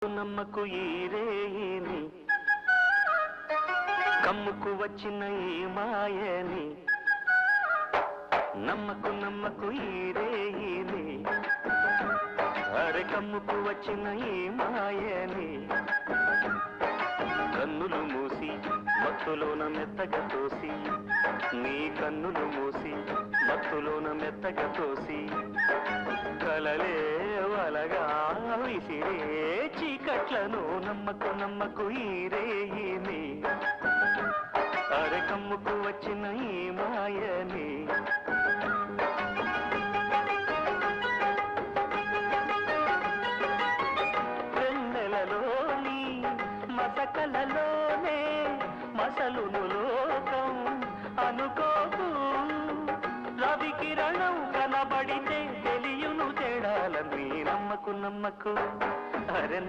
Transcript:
నమ్మకు ఈ రేయిని కమ్ముకు వచ్చిన ఈ మాయని నమ్మకు ఈ రేయిని అరే కమ్ముకు వచ్చిన ఈ మాయని కన్నులు మూసి మత్తులోన మెత్తగా తోసి నీ కన్నులు మూసి మత్తులోన మెత్తగా తోసి కలలే వలగా విసిరే చీకట్లను నమ్మకు ఈ రేయిని అరే కమ్ముకు వచ్చిన ఈ మాయని వెన్నెలలోని మసకలలోనే మసలును లోకం అనుకోకు రవి కిరణం కనబడితే తెలియును తేడాలని నమ్మకు అరే